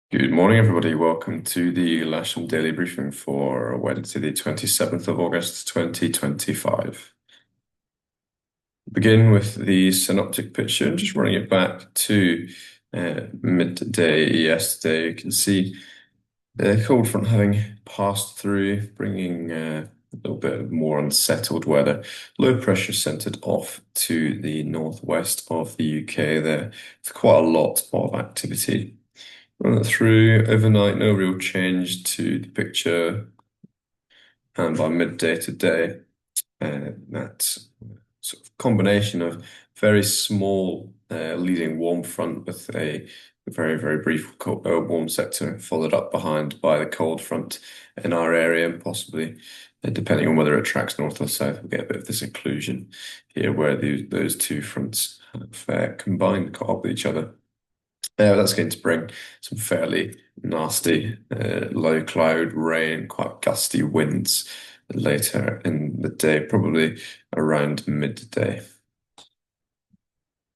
Good morning, everybody. Welcome to the Lasham Daily Briefing for Wednesday, the 27th of August, 2025. Begin with the synoptic picture, just running it back to midday yesterday. You can see the cold front having passed through, bringing a little bit more unsettled weather. Low pressure centered off to the northwest of the UK there, with quite a lot of activity. Run it through overnight, no real change to the picture. And by midday today, that sort of combination of very small leading warm front with a very, very brief warm sector followed up behind by the cold front in our area, and possibly, depending on whether it tracks north or south, we'll get a bit of this occlusion here where those two fronts have combined, caught up with each other. That's going to bring some fairly nasty low cloud rain, quite gusty winds later in the day, probably around midday.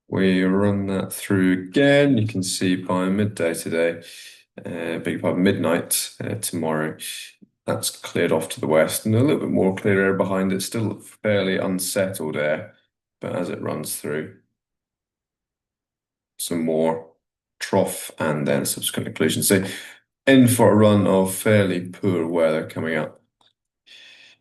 We run that through again. You can see by midday today, big part midnight tomorrow, that's cleared off to the west and a little bit more clear air behind it, still fairly unsettled air, but as it runs through, some more trough and then subsequent occlusion. So in for a run of fairly poor weather coming up.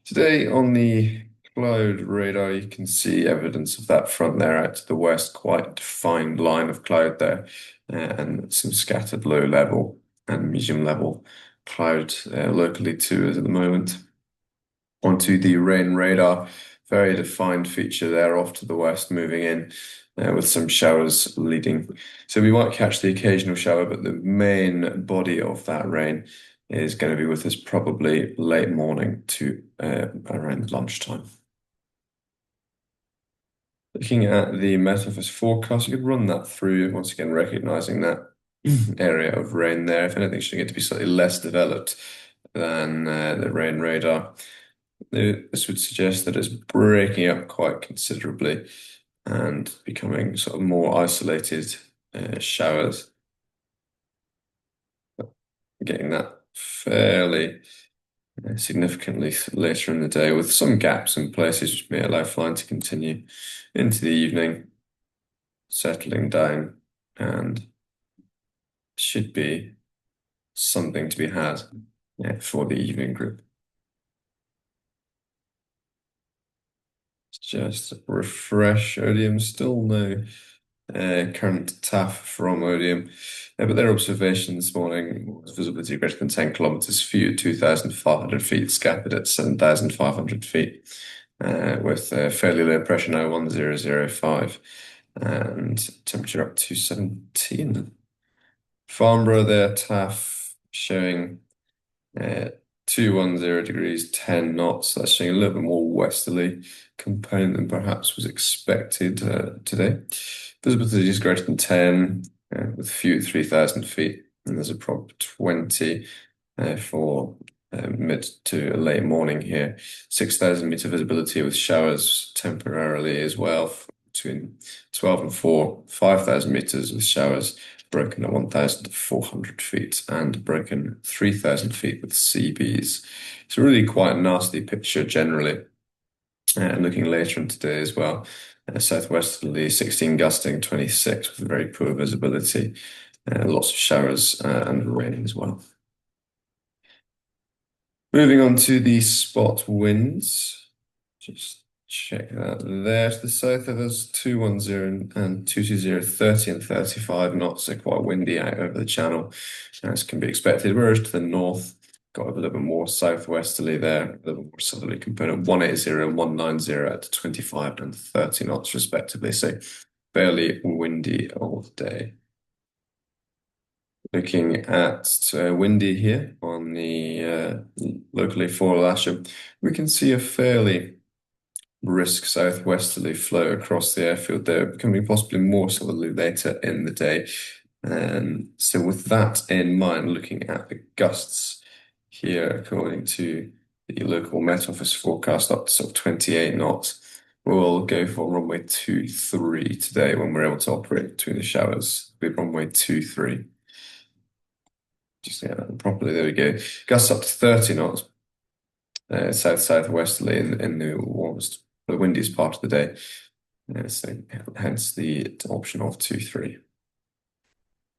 Today on the cloud radar, you can see evidence of that front there out to the west, quite defined line of cloud there, and some scattered low level and medium level cloud locally to us at the moment. Onto the rain radar, very defined feature there off to the west, moving in with some showers leading. So we might catch the occasional shower, but the main body of that rain is going to be with us probably late morning to around lunchtime. Looking at the Met Office forecast, you could run that through, once again, recognizing that area of rain there. If anything, should get to be slightly less developed than the rain radar. This would suggest that it's breaking up quite considerably and becoming sort of more isolated showers. Getting that fairly significantly later in the day with some gaps in places which may allow flying to continue into the evening, settling down, and should be something to be had for the evening group. Just refresh Odium, still no current TAF from Odium. But their observation this morning was visibility greater than 10 kilometers, few at 2,500 feet, scattered at 7,500 feet, with fairly low pressure now, 1005, and temperature up to 17. Farnborough, their TAF showing 210 degrees, 10 knots. That's showing a little bit more westerly component than perhaps was expected today. Visibility is greater than 10, with a few 3,000 feet, and there's a prop 20 for mid to late morning here. 6,000 meter visibility with showers temporarily as well, between 12 and 4, 5,000 meters with showers broken at 1,400 feet and broken 3,000 feet with CBs. It's a really quite nasty picture generally. And looking later in today as well, southwesterly 16 gusting, 26 with very poor visibility, lots of showers and rain as well. Moving on to the spot winds, just check that there. To the south of us, 210 and 220, 30 and 35 knots. So quite windy out over the channel, as can be expected. Whereas to the north, got a little bit more southwesterly there, a little more southerly component, 180 and 190 at 25 and 30 knots respectively. So fairly windy all day. Looking at windy here on the locally for Lasham, we can see a fairly brisk southwesterly flow across the airfield there, becoming possibly more southerly later in the day. And so with that in mind, looking at the gusts here, according to the local Met Office forecast, up to sort of 28 knots, we'll go for runway 23 today when we're able to operate between the showers with runway 23. Just get that properly. There we go. Gusts up to 30 knots, south-southwesterly in the warmest, the windiest part of the day. So hence the option of 2-3.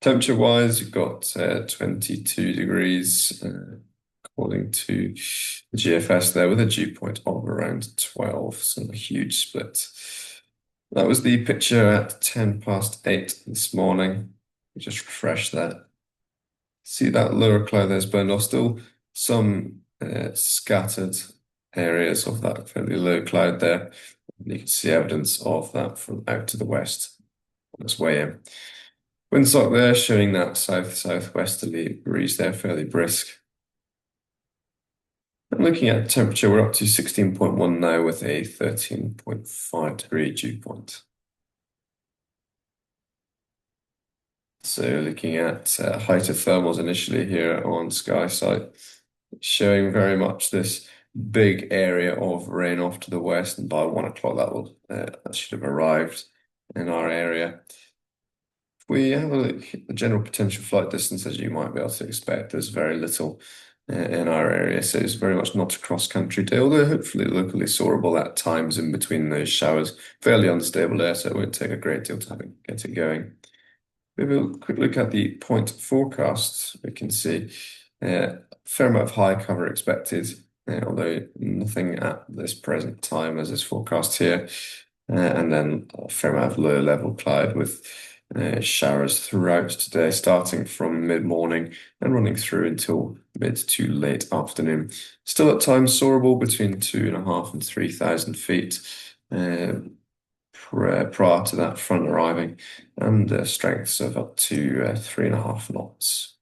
Temperature-wise, you've got 22 degrees, according to the GFS there, with a dew point of around 12, so a huge split. That was the picture at 10 past 8 this morning. Just refresh that. See that lower cloud there's burned off. Still some scattered areas of that fairly low cloud there. You can see evidence of that from out to the west on its way in. Windsock there showing that south-southwesterly breeze there, fairly brisk. And looking at temperature, we're up to 16.1 now with a 13.5 degree dew point. So looking at height of thermals initially here on SkySight, showing very much this big area of rain off to the west, and by 1 o'clock that should have arrived in our area. If we have a look at the general potential flight distance, as you might be able to expect, there's very little in our area, so it's very much not a cross-country day, although hopefully locally soarable at times in between those showers. Fairly unstable air, so it won't take a great deal to get it going. We have a quick look at the point forecasts. We can see a fair amount of high cover expected, although nothing at this present time as is forecast here. And then a fair amount of low level cloud with showers throughout today, starting from mid-morning and running through until mid to late afternoon. Still at times soarable between 2,500 and 3,000 feet. Prior to that front arriving, and strengths of up to 3.5 knots.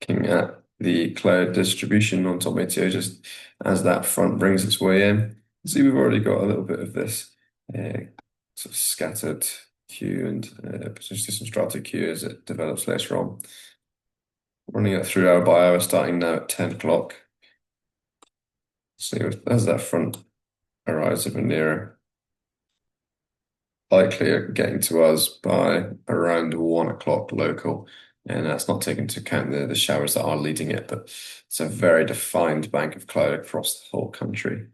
Looking at the cloud distribution on top Meteo, just as that front brings its way in, see we've already got a little bit of this sort of scattered queue and potentially some strata queue as it develops later on. Running it through hour by hour, starting now at 10 o'clock. So as that front arrives even nearer, likely getting to us by around 1 o'clock local. And that's not taking into account the showers that are leading it, but it's a very defined bank of cloud across the whole country.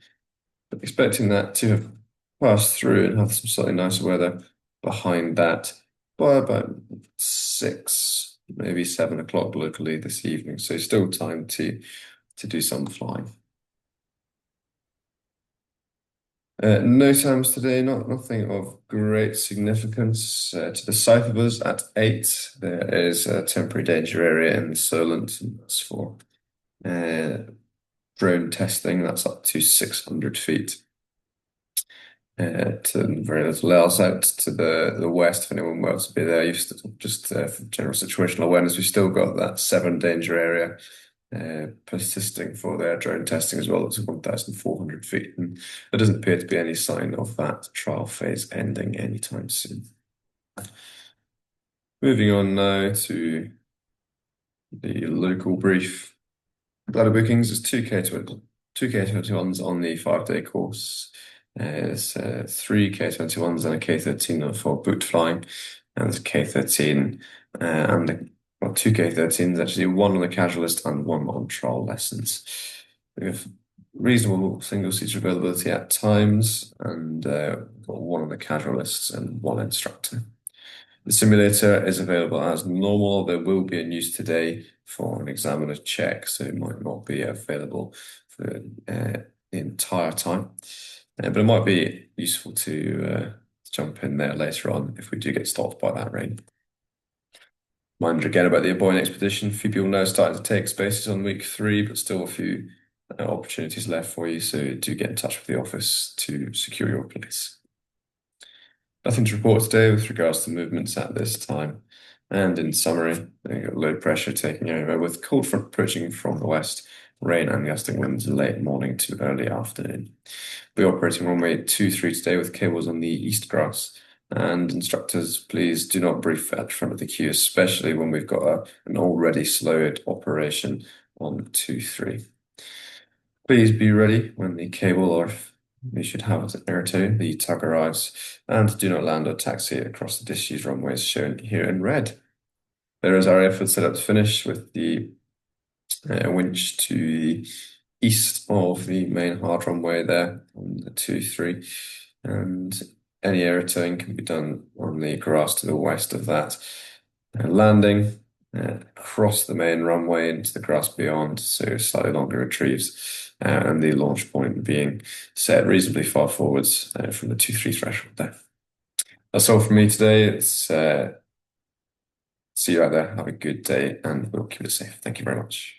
But expecting that to have passed through and have some slightly nicer weather behind that by about 6, maybe 7 o'clock locally this evening. So still time to do some flying. No times today, nothing of great significance. To the south of us at 8, there is a temporary danger area in the Solent, and that's for drone testing. That's up to 600 feet. To very little else out to the west, if anyone wants to be there. Just for general situational awareness, we've still got that 7 danger area persisting for their drone testing as well. It's 1,400 feet, and there doesn't appear to be any sign of that trial phase ending anytime soon. Moving on now to the local brief. Ladder bookings is 2K21s on the 5-day course. There's 3 K21s and a K13 for booked flying, and there's a K13 and well, 2 K13s actually, 1 on the casual list and 1 on trial lessons. We have reasonable single-seater availability at times, and we've got 1 on the casual lists and 1 instructor. The simulator is available as normal. There will be a news today for an examiner check, so it might not be available for the entire time. But it might be useful to jump in there later on if we do get stopped by that rain. Reminder again about the Aboyne expedition. A few people now starting to take spaces on week 3, but still a few opportunities left for you, so do get in touch with the office to secure your place. Nothing to report today with regards to movements at this time. And in summary, we've got low pressure taking over with cold front approaching from the west, rain and gusting winds late morning to early afternoon. We're operating runway 23 today with cables on the east grass. And instructors, please do not brief at the front of the queue, especially when we've got an already slowed operation on 2-3. Please be ready when the cable, or if we should have it at airtow, the tug arrives, and do not land or taxi across the disused runways shown here in red. There is our airfield set up to finish with the winch to the east of the main hard runway there on the 2-3. And any air towing can be done on the grass to the west of that. Landing across the main runway into the grass beyond, so slightly longer retrieves, and the launch point being set reasonably far forwards from the 2-3 threshold there. That's all from me today. It's see you out there. Have a good day, and we'll keep it safe. Thank you very much.